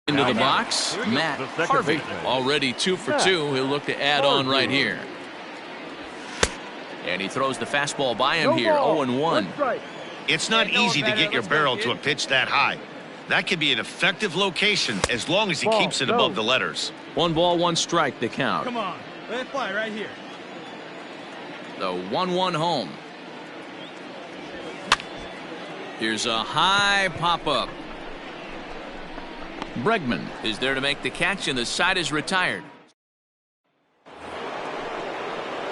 [SPEAKER 1] into the box, Matt Harvey. Already 2 for 2. He'll look to add on right here. And he throws the fastball by him here. 0-1.
[SPEAKER 2] It's not easy to get your barrel to a pitch that high. That could be an effective location as long as he keeps it above the letters.
[SPEAKER 1] 1 ball, 1 strike, the count.
[SPEAKER 6] Come on, let it fly right here.
[SPEAKER 1] The 1-1 home. Here's a high pop-up. Bregman is there to make the catch, and the side is retired.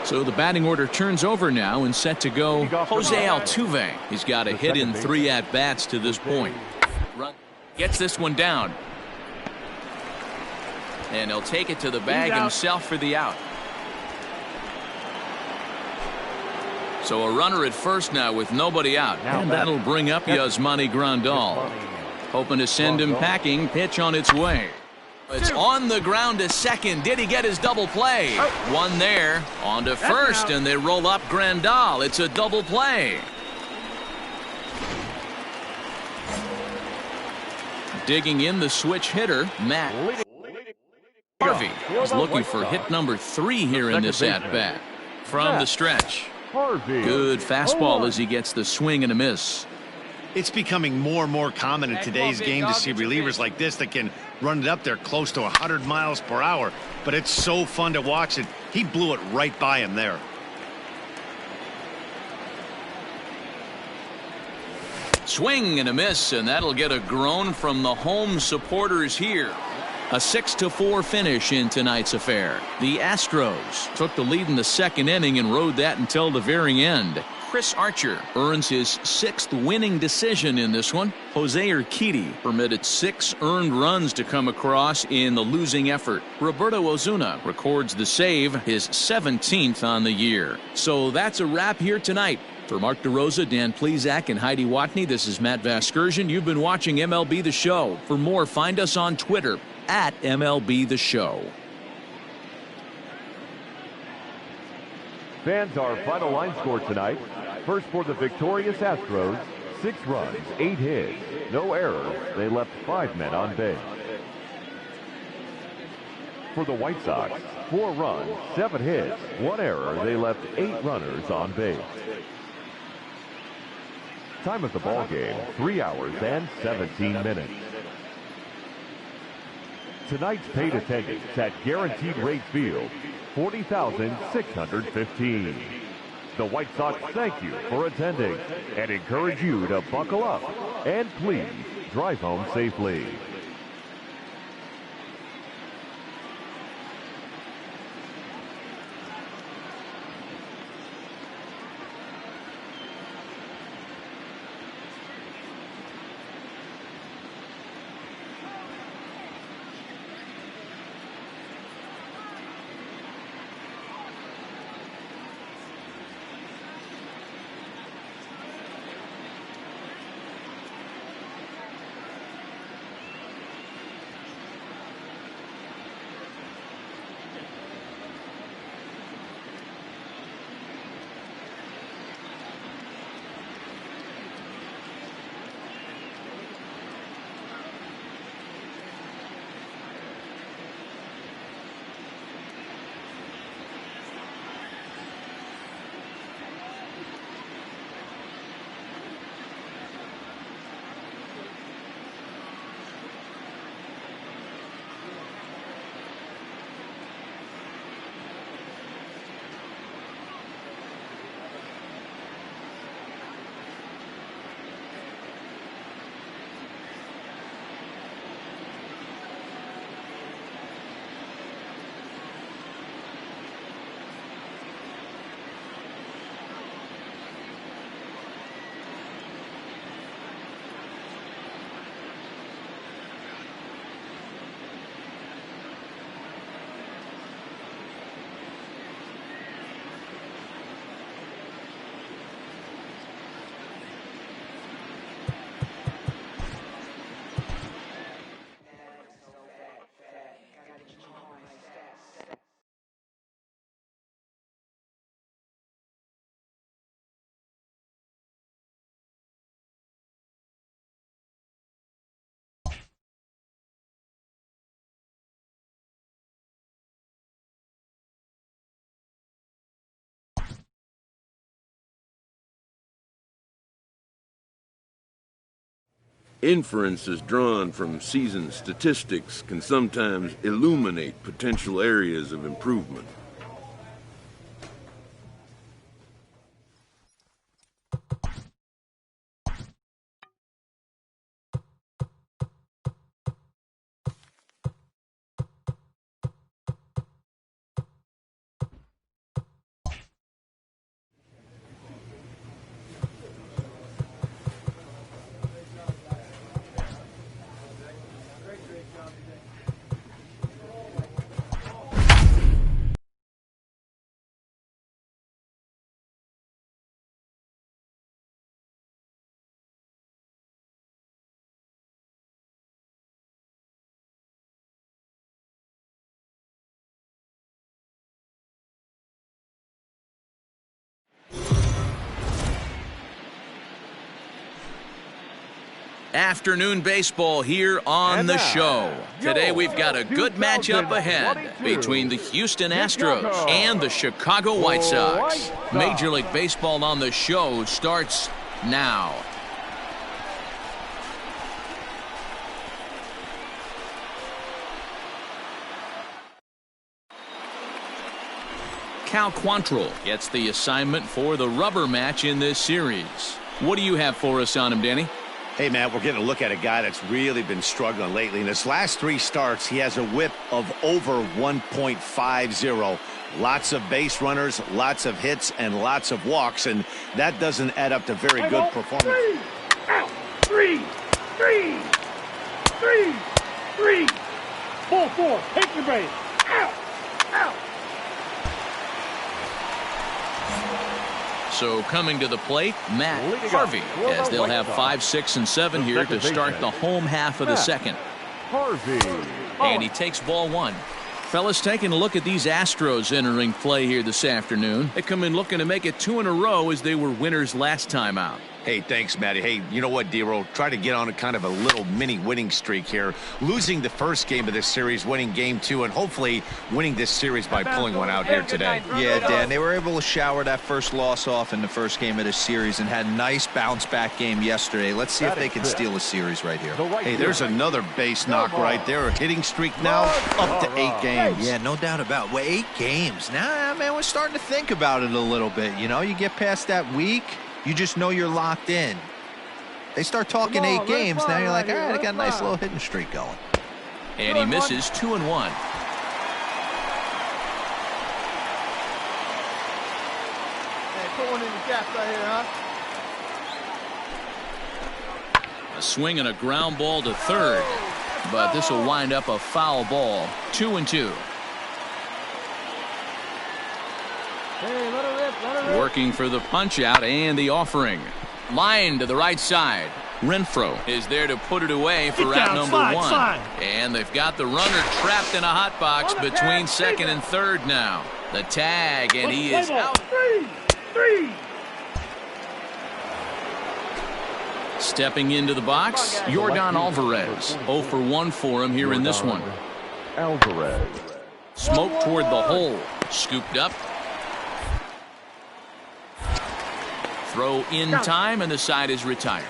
[SPEAKER 1] So the batting order turns over now and set to go Jose Altuve. He's got a hit in 3 at-bats to this point. Gets this one down. And he'll take it to the bag himself for the out. So a runner at first now with nobody out. And that'll bring up Yasmani Grandal. Hoping to send him packing. Pitch on its way. It's on the ground to second. Did he get his double play? One there. On to first, and they roll up Grandal. It's a double play. Digging in the switch hitter, Matt Harvey is looking for hit number 3 here in this at-bat. From the stretch. Good fastball as he gets the swing and a miss.
[SPEAKER 2] It's becoming more and more common in today's game to see relievers like this that can run it up there close to 100 miles per hour. But it's so fun to watch it. He blew it right by him there.
[SPEAKER 1] Swing and a miss, and that'll get a groan from the home supporters here. A 6-4 finish in tonight's affair. The Astros took the lead in the second inning and rode that until the very end. Chris Archer earns his 6th winning decision in this one. Jose Urquidy permitted 6 earned runs to come across in the losing effort. Roberto Osuna records the save, his 17th on the year. So that's a wrap here tonight. For Mark DeRosa, Dan Plesac, and Heidi Watney, this is Matt Vasgersian. You've been watching MLB The Show. For more, find us on Twitter at MLB The Show.
[SPEAKER 4] Fans, our final line score tonight. First for the victorious Astros, 6 runs, 8 hits, no errors. They left 5 men on base. For the White Sox, 4 runs, 7 hits, 1 error. They left 8 runners on base. Time of the ball game, 3 hours and 17 minutes. tonight's paid attendance at Guaranteed Rate Field, 40,615. The White Sox thank you for attending and encourage you to buckle up and please drive home safely.
[SPEAKER 7] Inferences drawn from season statistics can sometimes illuminate potential areas of improvement.
[SPEAKER 1] Afternoon baseball here on the show. Today we've got a good matchup ahead between the Houston Astros and the Chicago White Sox. Major League Baseball on the show starts now. Cal Quantrill gets the assignment for the rubber match in this series. What do you have for us on him, Danny?
[SPEAKER 2] Hey, Matt, we're getting a look at a guy that's really been struggling lately. In his last 3 starts, he has a whip of over 1.50. Lots of base runners, lots of hits, and lots of walks, and that doesn't add up to very good performance.
[SPEAKER 5] 3 out, 3, 3, 3, 3. Ball 4, take your base. Out, out.
[SPEAKER 1] So coming to the plate, Matt Harvey, as they'll have 5, 6, and 7 here to start the home half of the second.
[SPEAKER 4] Harvey.
[SPEAKER 1] And he takes ball 1. Fellas, taking a look at these Astros entering play here this afternoon. They come in looking to make it 2 in a row as they were winners last time out.
[SPEAKER 2] Hey, thanks, Matty. Hey, you know what, D-Roll? Try to get on a kind of a little mini winning streak here. Losing the first game of this series, winning game 2, and hopefully winning this series by pulling one out here today.
[SPEAKER 3] Yeah, Dan, they were able to shower that first loss off in the first game of this series and had a nice bounce-back game yesterday. Let's see if they can steal a series right here.
[SPEAKER 2] Hey, there's another base knock right there. A hitting streak now up to 8 games.
[SPEAKER 3] Yeah, no doubt about it. Well, 8 games. Now, man, we're starting to think about it a little bit. You know, you get past that week, you just know you're locked in. They start talking 8 games, now you're like, all right, I got a nice little hitting streak going.
[SPEAKER 1] And he misses 2-1.
[SPEAKER 8] Hey, put one in the gap right here, huh?
[SPEAKER 1] A swing and a ground ball to third. But this will wind up a foul ball. 2-2.
[SPEAKER 6] Hey, let her rip.
[SPEAKER 1] Working for the punch out and the offering. Line to the right side. Renfroe is there to put it away for route number 1. And they've got the runner trapped in a hot box between second and third now. The tag, and he is out.
[SPEAKER 5] 3.
[SPEAKER 1] Stepping into the box, Yordan Alvarez. 0 for 1 for him here in this one.
[SPEAKER 4] Alvarez.
[SPEAKER 1] Smoke toward the hole. Scooped up. Throw in time, and the side is retired.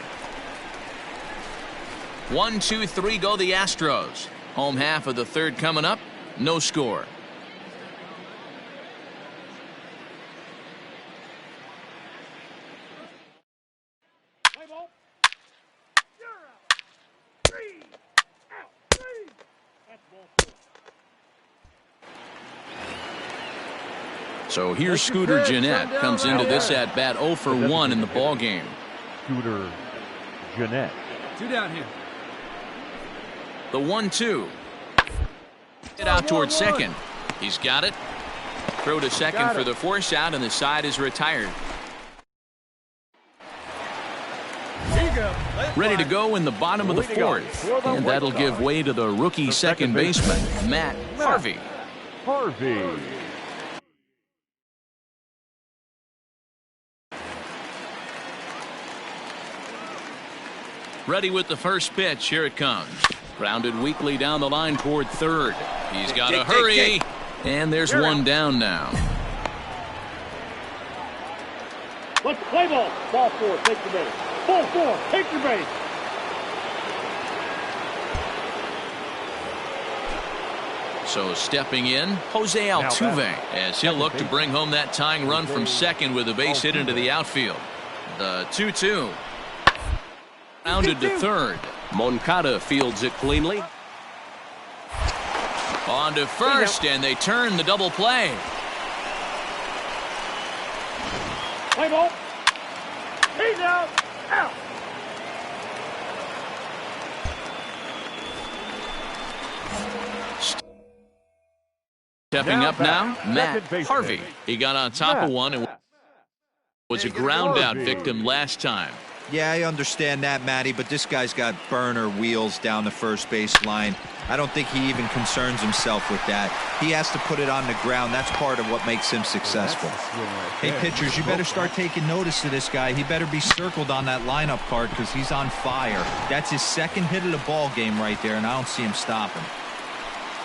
[SPEAKER 1] 1, 2, 3 go the Astros. Home half of the third coming up. No score. So here's Scooter Gennett. Comes into this at bat 0 for 1 in the ball game.
[SPEAKER 4] Scooter Gennett.
[SPEAKER 6] 2 down here.
[SPEAKER 1] The 1-2. Get out towards second. He's got it. Throw to second for the force out, and the side is retired. Ready to go in the bottom of the fourth. And that'll give way to the rookie second baseman, Matt Harvey. Ready with the first pitch. Here it comes. Grounded weakly down the line toward third. He's got to hurry. And there's one down now.
[SPEAKER 5] Let's play ball. Ball 4, take your base. Ball 4, take your base.
[SPEAKER 1] So stepping in, Jose Altuve, as he'll look to bring home that tying run from second with a base hit into the outfield. The 2-2. Rounded to third. Moncada fields it cleanly. On to first, and they turn the double play.
[SPEAKER 5] Play ball. He's out. Out.
[SPEAKER 1] Stepping up now, Matt Harvey. He got on top of one and was a ground out victim last time.
[SPEAKER 3] Yeah, I understand that, Matty, but this guy's got burner wheels down the first base line. I don't think he even concerns himself with that. He has to put it on the ground. That's part of what makes him successful. Hey, pitchers, you better start taking notice of this guy. He better be circled on that lineup card because he's on fire. That's his second hit of the ball game right there, and I don't see him stopping.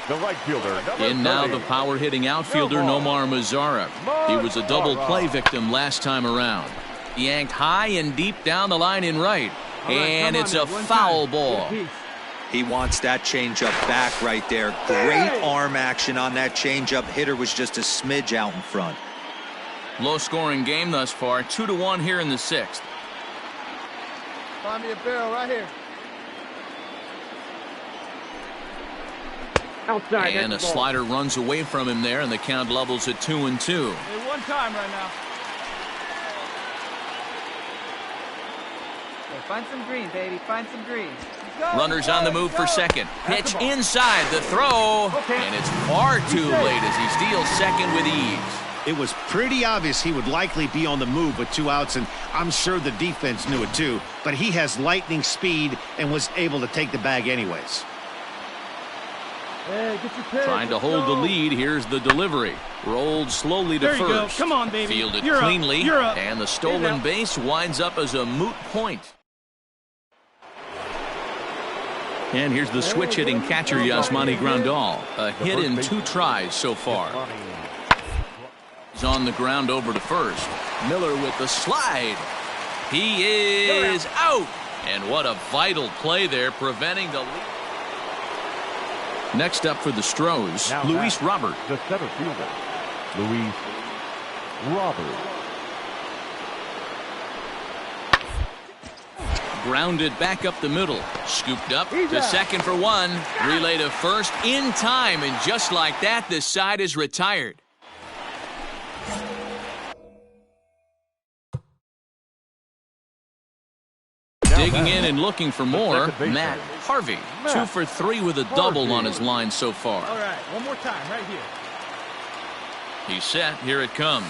[SPEAKER 4] The right fielder.
[SPEAKER 1] In now the power-hitting outfielder, Nomar Mazara. He was a double play victim last time around. Yanked high and deep down the line in right. And it's a foul ball.
[SPEAKER 3] He wants that changeup back right there. Great arm action on that changeup. Hitter was just a smidge out in front.
[SPEAKER 1] Low-scoring game thus far. 2-1 here in the sixth.
[SPEAKER 8] Find me a barrel right here.
[SPEAKER 5] Outside.
[SPEAKER 1] And a slider runs away from him there, and the count levels at 2-2.
[SPEAKER 6] Hey, 1 time right now.
[SPEAKER 10] Find some green, baby. Find some green.
[SPEAKER 1] Runners on the move for second. Pitch inside the throw. And it's far too late as he steals second with ease.
[SPEAKER 2] It was pretty obvious he would likely be on the move with 2 outs, and I'm sure the defense knew it too. But he has lightning speed and was able to take the bag anyways.
[SPEAKER 5] Hey, get your pitch.
[SPEAKER 1] Trying to hold the lead. Here's the delivery. Rolled slowly to
[SPEAKER 5] There you
[SPEAKER 1] first.
[SPEAKER 5] go. Come on, baby.
[SPEAKER 1] Fielded
[SPEAKER 5] You're
[SPEAKER 1] cleanly.
[SPEAKER 5] up. You're up.
[SPEAKER 1] And the stolen base winds up as a moot point. And here's the switch-hitting catcher, Yasmani Grandal. A hit in 2 tries so far. He's on the ground over to first. Miller with the slide. He is out. And what a vital play there, preventing the lead. Next up for the Stros, Luis Robert.
[SPEAKER 4] The center fielder, Luis Robert.
[SPEAKER 1] Grounded back up the middle. Scooped up to second for 1. Relay to first in time. And just like that, this side is retired. Digging in and looking for more, Matt Harvey. 2 for 3 with a double on his line so far.
[SPEAKER 5] All right, one more time right here.
[SPEAKER 1] He's set. Here it comes.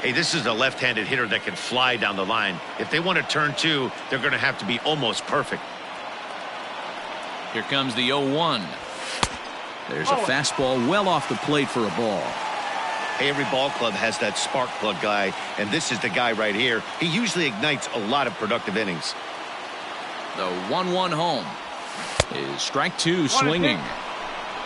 [SPEAKER 2] Hey, this is a left-handed hitter that can fly down the line. If they want to turn 2, they're going to have to be almost perfect.
[SPEAKER 1] Here comes the 0-1. There's a fastball well off the plate for a ball.
[SPEAKER 2] Hey, every ball club has that spark plug guy, and this is the guy right here. He usually ignites a lot of productive innings.
[SPEAKER 1] The 1-1 home is strike 2 swinging.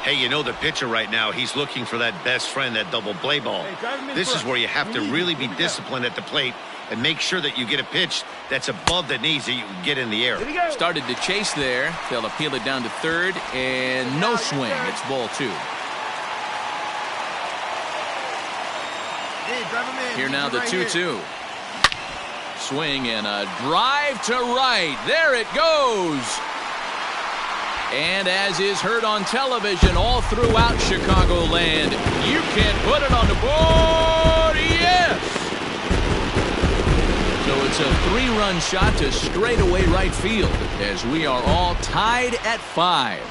[SPEAKER 2] Hey, you know the pitcher right now, he's looking for that best friend, that double play ball. This is where you have to really be disciplined at the plate and make sure that you get a pitch that's above the knees that you can get in the air.
[SPEAKER 1] Started to chase there. They'll appeal it down to third, and no swing. It's ball 2. Here now the 2-2. Swing and a drive to right. There it goes. And as is heard on television all throughout Chicagoland, you can put it on the board. Yes! So it's a 3-run shot to straightaway right field as we are all tied at 5.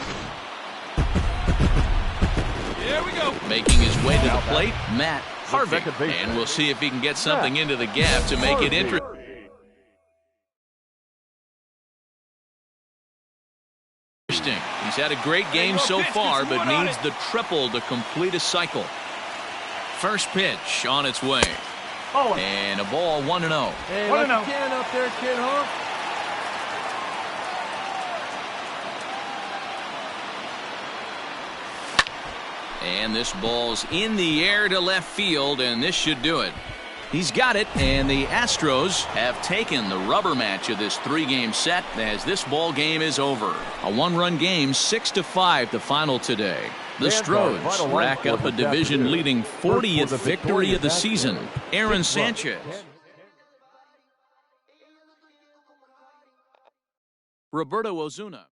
[SPEAKER 6] Here we go.
[SPEAKER 1] Making his way to the plate, Matt Harvey. And we'll see if he can get something into the gap to make it interesting. He's had a great game so far, but needs the triple to complete a cycle. First pitch on its way. And a ball 1-0.
[SPEAKER 6] Hey, let the can up there, kid, huh?
[SPEAKER 1] And this ball's in the air to left field, and this should do it. He's got it, and the Astros have taken the rubber match of this 3-game set as this ball game is over. A 1-run game, 6-5 the final today. The Stros rack up a division-leading 40th victory of the season. Aaron Sanchez. Roberto Ozuna.